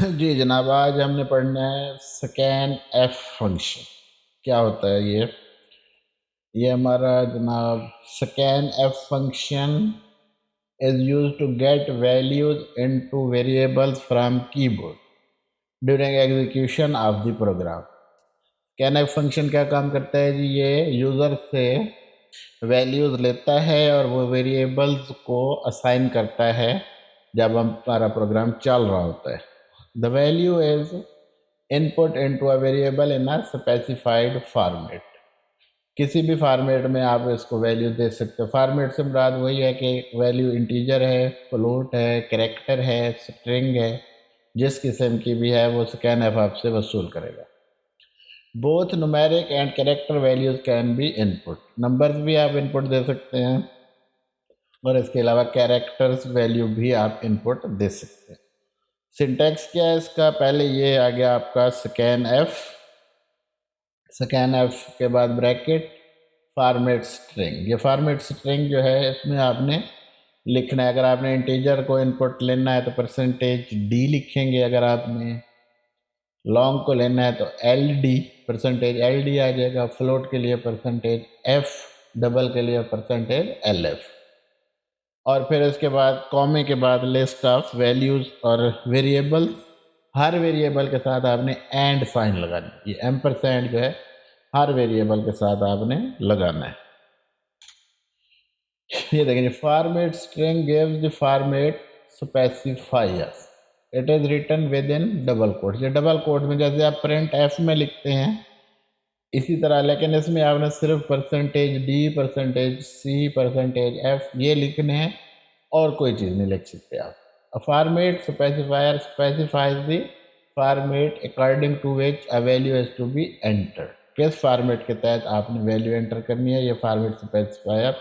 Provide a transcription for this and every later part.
जी जनाब, आज हमने पढ़ना है स्कैन एफ फंक्शन। क्या होता है ये हमारा जनाब scan F function is used to get values into variables from keyboard during execution of the program। scanf function क्या काम करता है जी? ये यूज़र से वैल्यूज़ लेता है और वो वेरिएबल्स को असाइन करता है जब हमारा प्रोग्राम चल रहा होता है। The value is input into a variable in a specified format. किसी भी फॉर्मेट में आप इसको वैल्यू दे सकते हो। फॉर्मेट से मुराद वही है कि वैल्यू इंटीजर है, फ्लोट है, कैरेक्टर है, स्ट्रिंग है, जिस किस्म की भी है वो स्कैनफ आपसे वसूल करेगा। Both numeric and character values can be input. Numbers भी आप इनपुट दे सकते हैं और इसके अलावा कैरेक्टर्स वैल्यू भी आप इनपुट दे सकते हैं। सिंटैक्स क्या है इसका? पहले ये आ गया आपका स्कैन एफ के बाद ब्रैकेट फॉर्मेट स्ट्रिंग। ये फॉर्मेट स्ट्रिंग जो है इसमें आपने लिखना है। अगर आपने इंटीजर को इनपुट लेना है तो %d लिखेंगे। अगर आपने लॉन्ग को लेना है तो %LD आ जाएगा। फ्लोट के लिए %f, डबल के लिए %LF। और फिर इसके बाद कॉमे के बाद लिस्ट ऑफ वैल्यूज़ और वेरिएबल। हर वेरिएबल के साथ आपने एंड साइन लगाना है। ये एम्परसेंड जो है हर वेरिएबल के साथ आपने लगाना है। ये देखेंगे format string gives the format specifiers. It is written with in double quote. ये डबल कोट में जैसे आप प्रिंट एफ में लिखते हैं इसी तरह, लेकिन इसमें आपने सिर्फ %d, %c, %f ये लिखने हैं और कोई चीज़ नहीं लिख सकते आप। A format specifier specifies the format according to which a value is to be enter. किस फॉर्मेट के तहत आपने वैल्यू एंटर करनी है, ये फॉर्मेट स्पेसिफायर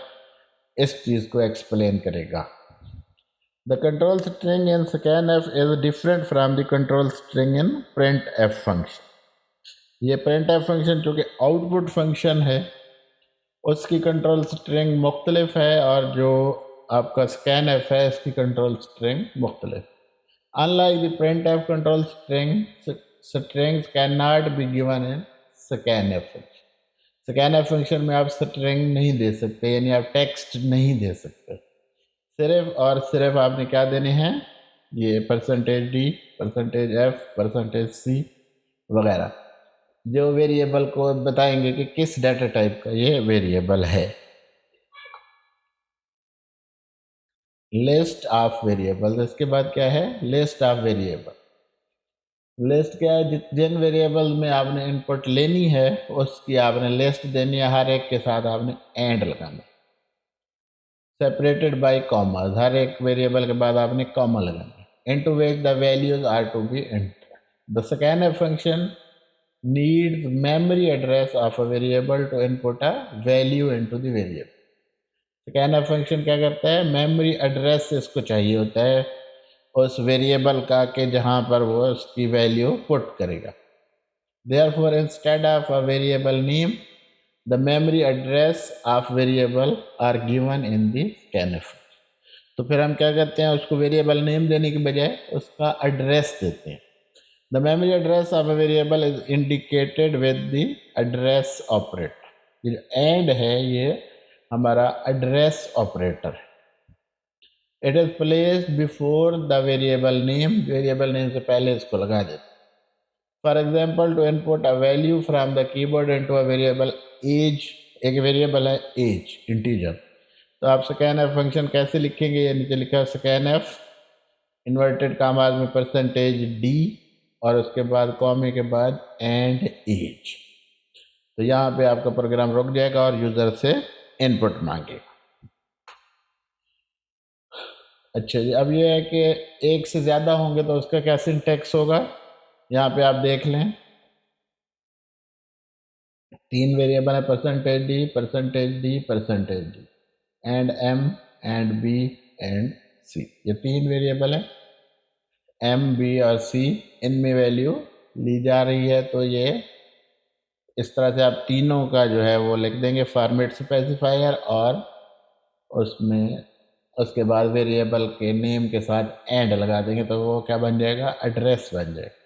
इस चीज़ को एक्सप्लेन करेगा। The control string in scanf is different from the control string in printf function. ये printf फंक्शन चूँकि आउटपुट फंक्शन है उसकी कंट्रोल स्ट्रिंग मुख्तलिफ है और जो आपका scanf है इसकी कंट्रोल स्ट्रिंग मुख्तलिफ। Unlike the printf control string, strings can not be given in scanf function. scanf function में आप स्ट्रिंग नहीं दे सकते, यानी आप टेक्स्ट नहीं दे सकते। सिर्फ और सिर्फ आपने क्या देने हैं? ये %d, %f, %c वगैरह जो वेरिएबल को बताएंगे कि किस डाटा टाइप का ये वेरिएबल है। लिस्ट ऑफ वेरिएबल, इसके बाद क्या है? List of variable. लिस्ट क्या है? जिन वेरिएबल में आपने इनपुट लेनी है उसकी आपने लिस्ट देनी है। हर एक के साथ आपने एंड लगाना, सेपरेटेड बाय कॉमास। हर एक वेरिएबल के बाद आपने कॉमा लगाना है। Into which the values are to be entered. The scanf function needs memory address of a variable to input a value into the variable। scanf function क्या करता है? Memory address इसको चाहिए होता है उस वेरिएबल का कि जहाँ पर वो उसकी वैल्यू पुट करेगा। Therefore, instead of a variable name, the memory address of variable are given in the scanf। तो फिर हम क्या करते हैं? उसको वेरिएबल नेम देने के बजाय उसका एड्रेस देते हैं। The memory address of a variable is indicated with the address operator. ये एंड है, ये हमारा एड्रेस ऑपरेटर है। It is placed before the variable name. Variable name से पहले इसको लगा देते। For example, to input a value from the keyboard into a variable age. एक वेरिएबल है एज, इंटीजर। तो आप scanf फंक्शन कैसे लिखेंगे? ये नीचे लिखा है scanf इन्वर्टेड कामाज में %d और उसके बाद कॉमे के बाद एंड एज। तो यहाँ पे आपका प्रोग्राम रुक जाएगा और यूज़र से इनपुट मांगेगा। अच्छा जी, अब ये है कि एक से ज़्यादा होंगे तो उसका क्या सिंटैक्स होगा? यहाँ पे आप देख लें, 3 वेरिएबल है %d, %d, %d and m and b and c। ये 3 वेरिएबल है, m, b और c। इनमें वैल्यू ली जा रही है तो ये इस तरह से आप तीनों का जो है वो लिख देंगे फॉर्मेट स्पेसिफायर और उसमें उसके बाद वेरिएबल के नेम के साथ एंड लगा देंगे तो वो क्या बन जाएगा, एड्रेस बन जाएगा।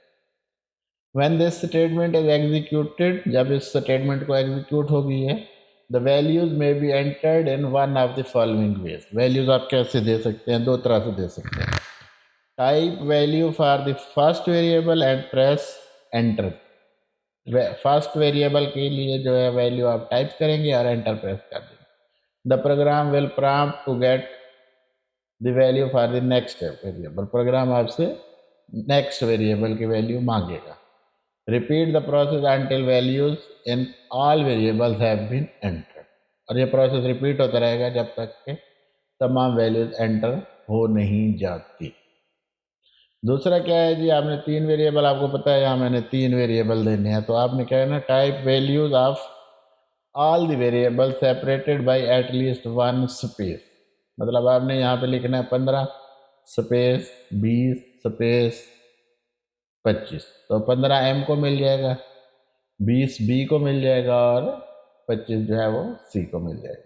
When this statement is executed, जब इस स्टेटमेंट को एग्जीक्यूट होगी है, द वैल्यूज में be entered in one of the following veg. Values आप कैसे दे सकते हैं, दो तरह से दे सकते हैं। Type value for the first variable and press enter. First variable के लिए जो है वैल्यू आप टाइप करेंगे और एंटर प्रेस कर देंगे। The program will prompt to get the value for the next variable. Program आपसे नेक्स्ट वेरिएबल की वैल्यू मांगेगा। Repeat the process until values in all variables have been entered। और ये प्रोसेस रिपीट होता रहेगा जब तक के तमाम वैल्यूज एंटर हो नहीं जाती। दूसरा क्या है जी, आपने तीन वेरिएबल, आपको पता है यहाँ मैंने तीन वेरिएबल देने हैं, तो आपने क्या है ना, type values of all the variable separated by at least one space. मतलब आपने यहाँ पे लिखना है 15 स्पेस 20 स्पेस 25, तो 15 M को मिल जाएगा, 20 B को मिल जाएगा और 25 जो है वो C को मिल जाएगा।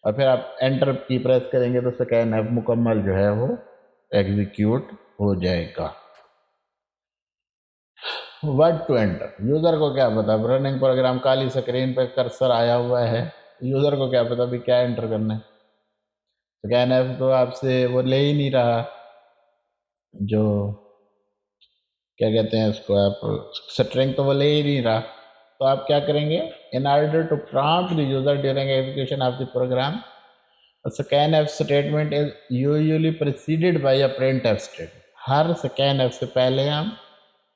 और फिर आप एंटर की प्रेस करेंगे तो स्कैनफ मुकम्मल जो है वो एग्जीक्यूट हो जाएगा। वर्ड टू एंटर, यूज़र को क्या पता, रनिंग प्रोग्राम काली स्क्रीन पर कर्सर आया हुआ है, यूज़र को क्या पता भी क्या एंटर करना है। स्कैनफ तो आपसे वो ले ही नहीं रहा, जो क्या कहते हैं उसको, आप स्ट्रिंग तो वो ले ही नहीं रहा। तो आप क्या करेंगे, in order to prompt the user during execution of the program, scanf statement is usually preceded by a printf statement. हर स्कैनफ से पहले हम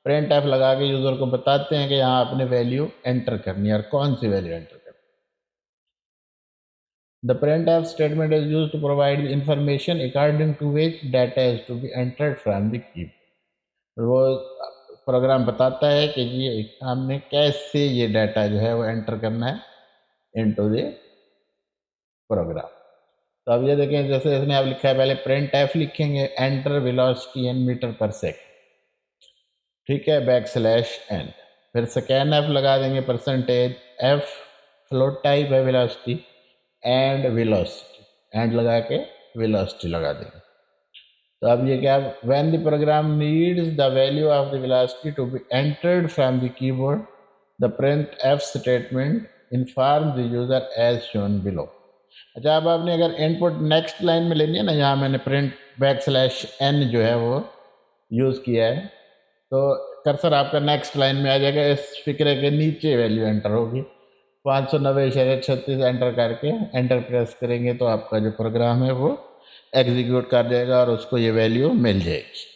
प्रिंटफ लगा के यूजर को बताते हैं कि यहाँ आपने वैल्यू एंटर करनी है और कौन सी वैल्यू एंटर करनी है। The printf statement is used to provide information according to which data is to be entered from the keyboard. वो प्रोग्राम बताता है कि ये हमने कैसे ये डाटा जो है वो एंटर करना है इनटू द प्रोग्राम। तो अब ये देखें, जैसे इसमें आप लिखा है, पहले प्रिंट एफ लिखेंगे, enter velocity in metre per second, ठीक है, \n, फिर स्कैन एफ लगा देंगे, परसेंटेज एफ फ्लोट टाइप है वेलोसिटी, एंड वेलोसिटी, एंड लगा के वेलोसिटी लगा देंगे। तो अब ये क्या, when the program needs the value of the velocity to be entered from the keyboard, the print f statement inform the user as shown below. अच्छा, अब आपने अगर इनपुट नेक्स्ट लाइन में लेनी है ना, यहाँ मैंने प्रिंट \n जो है वो यूज़ किया है, तो कर्सर आपका नेक्स्ट लाइन में आ जाएगा, इस फिक्रे के नीचे वैल्यू एंटर होगी। 590.36 एंटर करके एंटर प्रेस करेंगे तो आपका जो प्रोग्राम है वो एग्जीक्यूट कर देगा और उसको ये वैल्यू मिल जाएगी।